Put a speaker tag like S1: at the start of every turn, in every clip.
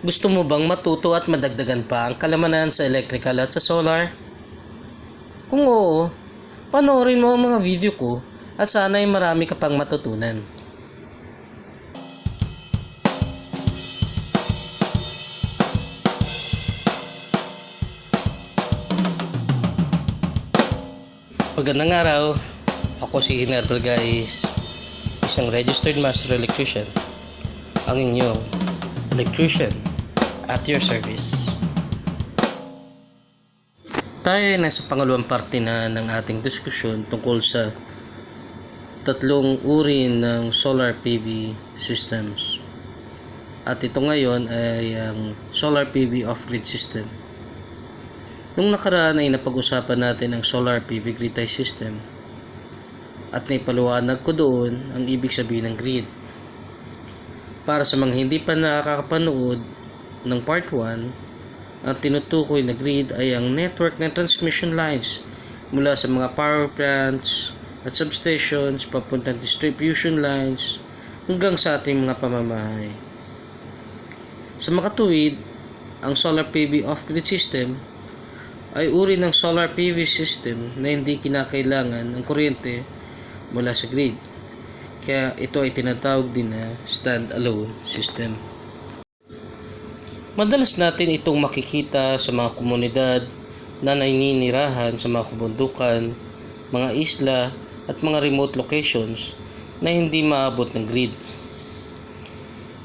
S1: Gusto mo bang matuto at madagdagan pa ang kalamanan sa electrical at sa solar? Kung oo, panoorin mo ang mga video ko at sana ay marami ka pang matutunan. Magandang araw, ako si Herbal Guys, isang registered master electrician, ang inyong electrician at your service. Tayo ay nasa pangalawang parte na ng ating diskusyon tungkol sa tatlong uri ng solar PV systems. At ito ngayon ay ang solar PV off-grid system. Nung nakaraan ay napag-usapan natin ang solar PV grid tie system at naipaliwanag ko doon ang ibig sabihin ng grid. Para sa mga hindi pa nakakapanood ng part 1, ang tinutukoy na grid ay ang network ng transmission lines mula sa mga power plants at substations papuntang distribution lines hanggang sa ating mga pamamahay. Sa makatuwid, ang solar PV off-grid system ay uri ng solar PV system na hindi kinakailangan ng kuryente mula sa grid. Kaya ito ay tinatawag din na stand-alone system. Madalas natin itong makikita sa mga komunidad na naninirahan sa mga kabundukan, mga isla at mga remote locations na hindi maabot ng grid.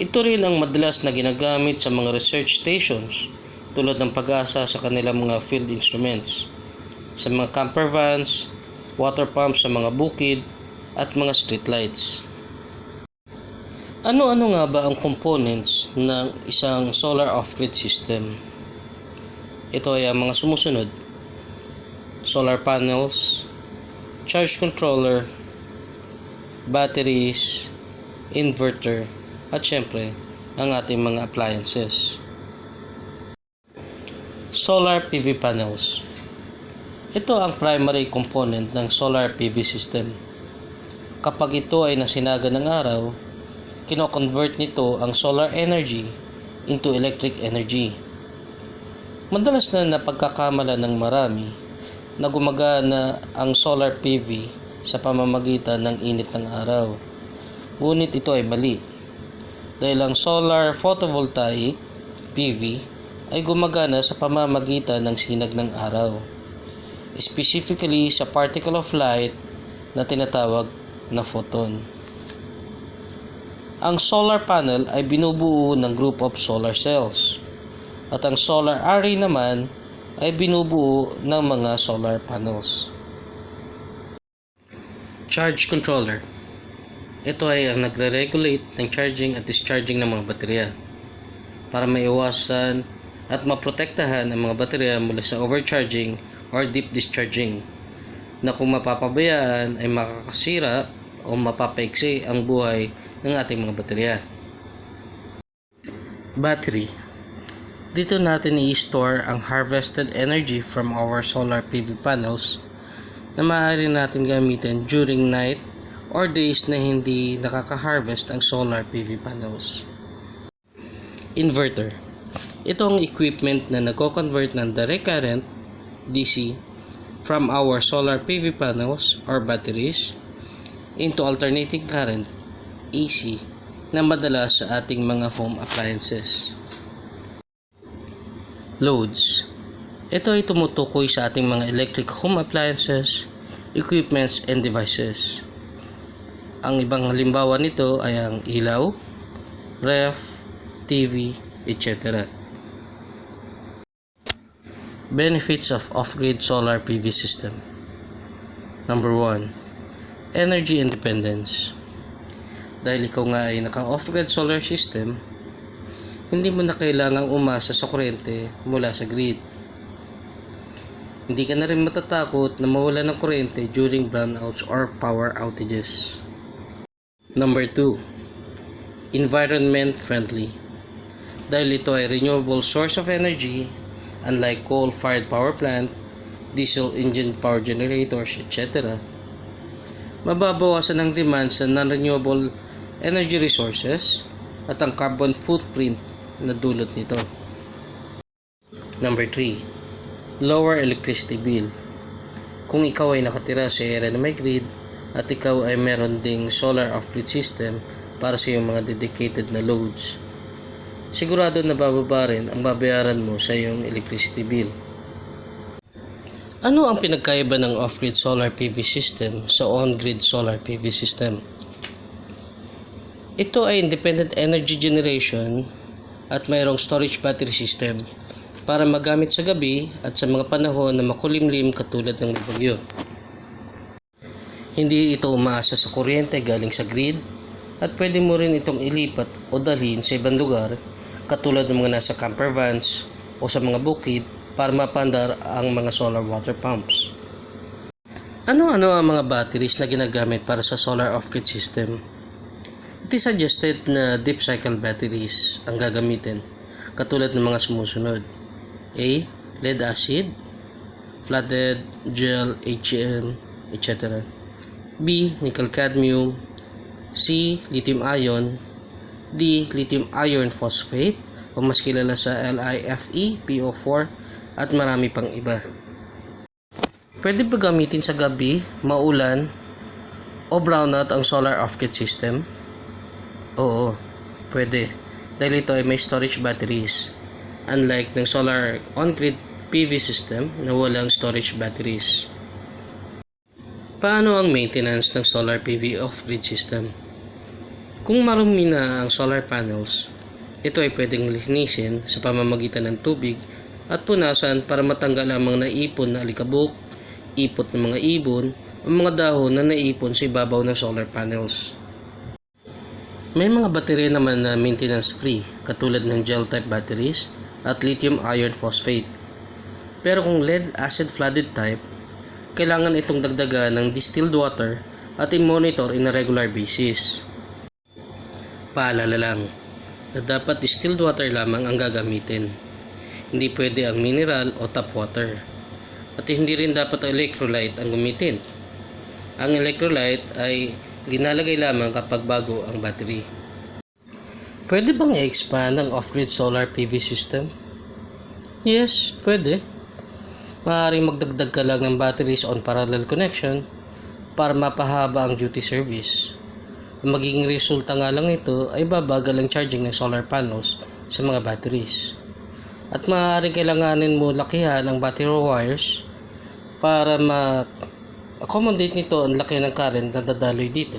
S1: Ito rin ang madalas na ginagamit sa mga research stations tulad ng Pag-asa sa kanilang mga field instruments, sa mga camper vans, water pumps sa mga bukid, at mga street lights. Ano-ano nga ba ang components ng isang solar off-grid system? Ito ay ang mga sumusunod: solar panels, charge controller, batteries, inverter, at syempre, ang ating mga appliances. Solar PV panels. Ito ang primary component ng solar PV system. Kapag ito ay nasinaga ng araw, kino-convert nito ang solar energy into electric energy. Madalas na napagkakamala ng marami na gumagana ang solar PV sa pamamagitan ng init ng araw. Ngunit ito ay mali. Dahil ang solar photovoltaic PV ay gumagana sa pamamagitan ng sinag ng araw, specifically sa particle of light na tinatawag na photon. Ang solar panel ay binubuo ng group of solar cells, at ang solar array naman ay binubuo ng mga solar panels. Charge controller. Ito ay ang nagre-regulate ng charging at discharging ng mga baterya para maiwasan at maprotektahan ang mga baterya mula sa overcharging or deep discharging na kung mapapabayaan ay makakasira o mapapaiksi ang buhay ng ating mga baterya. Battery. Dito natin i-store ang harvested energy from our solar PV panels na maaari natin gamitin during night or days na hindi nakaka-harvest ang solar PV panels. Inverter. Ito ang equipment na nagko-convert ng direct current, DC, from our solar PV panels or batteries into alternating current, AC, na madalas sa ating mga home appliances. Loads. Ito ay tumutukoy sa ating mga electric home appliances, equipments, and devices. Ang ibang halimbawa nito ay ang ilaw, ref, TV, etc. Benefits of off-grid solar PV system. Number 1. Energy independence. Dahil ikaw nga ay naka-off-grid solar system, hindi mo na kailangang umasa sa kuryente mula sa grid. Hindi ka na rin matatakot na mawala ng kuryente during brownouts or power outages. Number 2. Environment friendly. Dahil ito ay renewable source of energy, unlike coal-fired power plant, diesel engine power generators, etc. Mababawasan ang demand sa non-renewable energy resources at ang carbon footprint na dulot nito. Number 3. Lower electricity bill. Kung ikaw ay nakatira sa area na may grid at ikaw ay meron ding solar off-grid system para sa iyong mga dedicated na loads, sigurado na bababa rin ang babayaran mo sa iyong electricity bill. Ano ang pinagkaiba ng off-grid solar PV system sa on-grid solar PV system? Ito ay independent energy generation at mayroong storage battery system para magamit sa gabi at sa mga panahon na makulimlim katulad ng bagyo. Hindi ito umaasa sa kuryente galing sa grid at pwede mo rin itong ilipat o dalhin sa ibang lugar katulad ng mga nasa camper vans o sa mga bukid para mapandar ang mga solar water pumps. Ano-ano ang mga batteries na ginagamit para sa solar off-grid system? It is suggested na deep cycle batteries ang gagamitin katulad ng mga sumusunod. A. Lead acid, flooded, gel, HEM, etc. B. Nickel cadmium. C. Lithium ion. D. Lithium iron phosphate o mas kilala sa LiFe, PO4 at marami pang iba. Pwede ba gamitin sa gabi, maulan o brownout ang solar off-grid system? Oo, pwede. Dahil ito ay may storage batteries. Unlike ng solar on-grid PV system na walang storage batteries. Paano ang maintenance ng solar PV off-grid system? Kung marumi na ang solar panels, ito ay pwedeng linisin sa pamamagitan ng tubig at punasan para matanggal ang mga naipon na alikabok, ipot ng mga ibon, o mga dahon na naipon sa ibabaw ng solar panels. May mga baterya naman na maintenance free katulad ng gel type batteries at lithium iron phosphate. Pero kung lead acid flooded type, kailangan itong dagdagan ng distilled water at i-monitor in a regular basis. Paalala lang na dapat distilled water lamang ang gagamitin. Hindi pwede ang mineral o tap water. At hindi rin dapat electrolyte ang gamitin. Ang electrolyte ay linalagay lamang kapag bago ang battery. Pwede bang i-expand ang off-grid solar PV system? Yes, pwede. Maaaring magdagdag ka lang ng batteries on parallel connection para mapahaba ang duty service. Ang magiging resulta nga lang ito ay babagal ang charging ng solar panels sa mga batteries. At maaaring kailanganin mo lakihan ang battery wires para ma-accommodate nito ang laki ng current na dadaloy dito.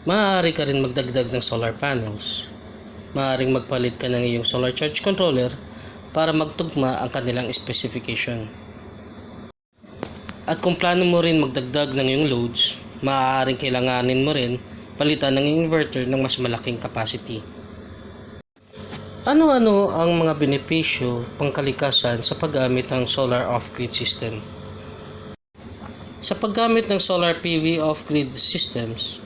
S1: Maaari ka rin magdagdag ng solar panels. Maaaring magpalit ka ng iyong solar charge controller para magtugma ang kanilang specification. At kung plano mo rin magdagdag ng iyong loads, maaaring kailanganin mo rin palitan ng inverter ng mas malaking capacity. Ano-ano ang mga benepisyo pangkalikasan sa paggamit ng solar off-grid system? Sa paggamit ng solar PV off-grid systems,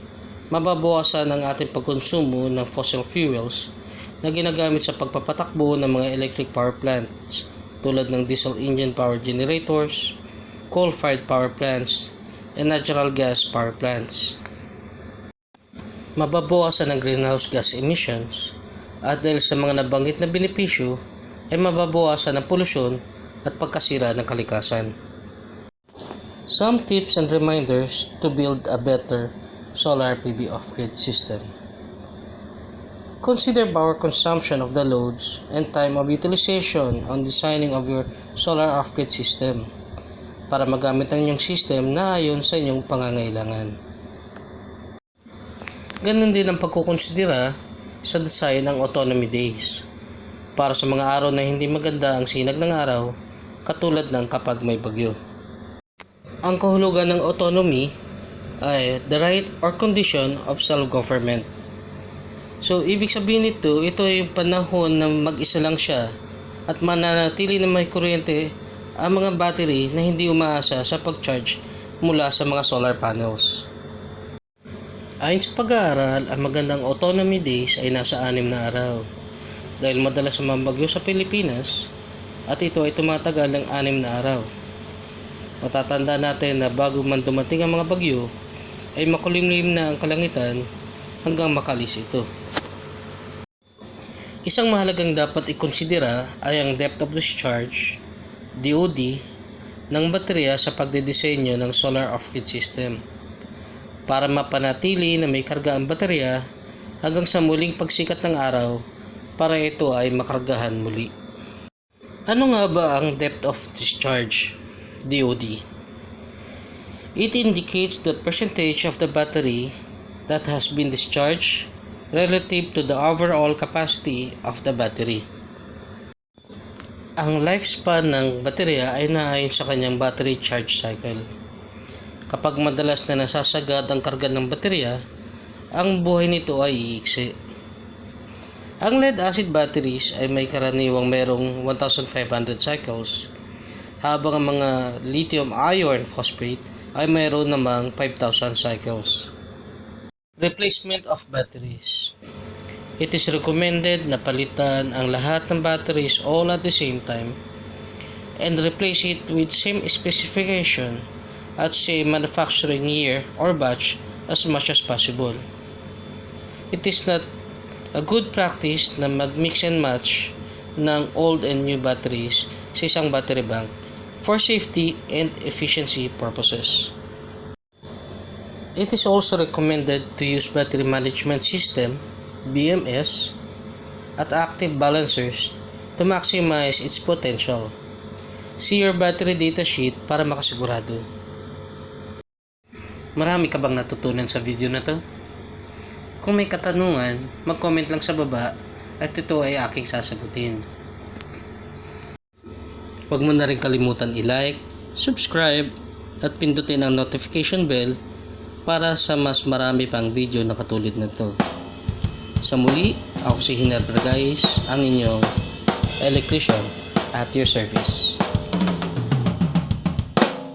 S1: mababawasan ang ating pagkonsumo ng fossil fuels na ginagamit sa pagpapatakbo ng mga electric power plants tulad ng diesel engine power generators, coal-fired power plants, and natural gas power plants. Mababawasan ang greenhouse gas emissions at dahil sa mga nabanggit na benepisyo ay mababawasan ang polusyon at pagkasira ng kalikasan. Some tips and reminders to build a better solar PV off-grid system. Consider power consumption of the loads and time of utilization on designing of your solar off-grid system para magamit ang inyong system na ayon sa inyong pangangailangan. Ganun din ang pagkukonsidera sa design ng autonomy days para sa mga araw na hindi maganda ang sinag ng araw katulad ng kapag may bagyo. Ang kahulugan ng autonomy ay the right or condition of self-government. So, ibig sabihin nito, ito ay yung panahon na mag-isa lang siya at mananatili na may kuryente ang mga battery na hindi umaasa sa pag-charge mula sa mga solar panels. Ayon sa pag-aaral, ang magandang autonomy days ay nasa 6 na araw dahil madalas mambagyo sa Pilipinas at ito ay tumatagal ng 6 na araw. Matatanda natin na bago man dumating ang mga bagyo, ay makulimlim na ang kalangitan hanggang makalis ito. Isang mahalagang dapat ikonsidera ay ang depth of discharge, DOD, ng baterya sa pagdidisenyo ng solar off-grid system para mapanatili na may karga ang baterya hanggang sa muling pagsikat ng araw para ito ay makargahan muli. Ano nga ba ang depth of discharge, DOD? It indicates the percentage of the battery that has been discharged relative to the overall capacity of the battery. Ang lifespan ng baterya ay naayon sa kanyang battery charge cycle. Kapag madalas na nasasagad ang karga ng baterya, ang buhay nito ay iiksi. Ang lead acid batteries ay may karaniwang merong 1,500 cycles, habang ang mga lithium iron phosphate ay mayroon namang 5,000 cycles. Replacement of batteries. It is recommended na palitan ang lahat ng batteries all at the same time and replace it with same specification at same manufacturing year or batch as much as possible. It is not a good practice na mag-mix and match ng old and new batteries sa isang battery bank for safety and efficiency purposes. It is also recommended to use battery management system BMS at active balancers to maximize its potential. See your battery data sheet para makasigurado. Marami ka bang natutunan sa video na to? Kung may katanungan, mag-comment lang sa baba at ito ay aking sasagutin. Huwag mo na rin kalimutan i-like, subscribe at pindutin ang notification bell para sa mas marami pang video na katulad nito. Sa muli, ako si Hiner Bragais, ang inyong electrician at your service.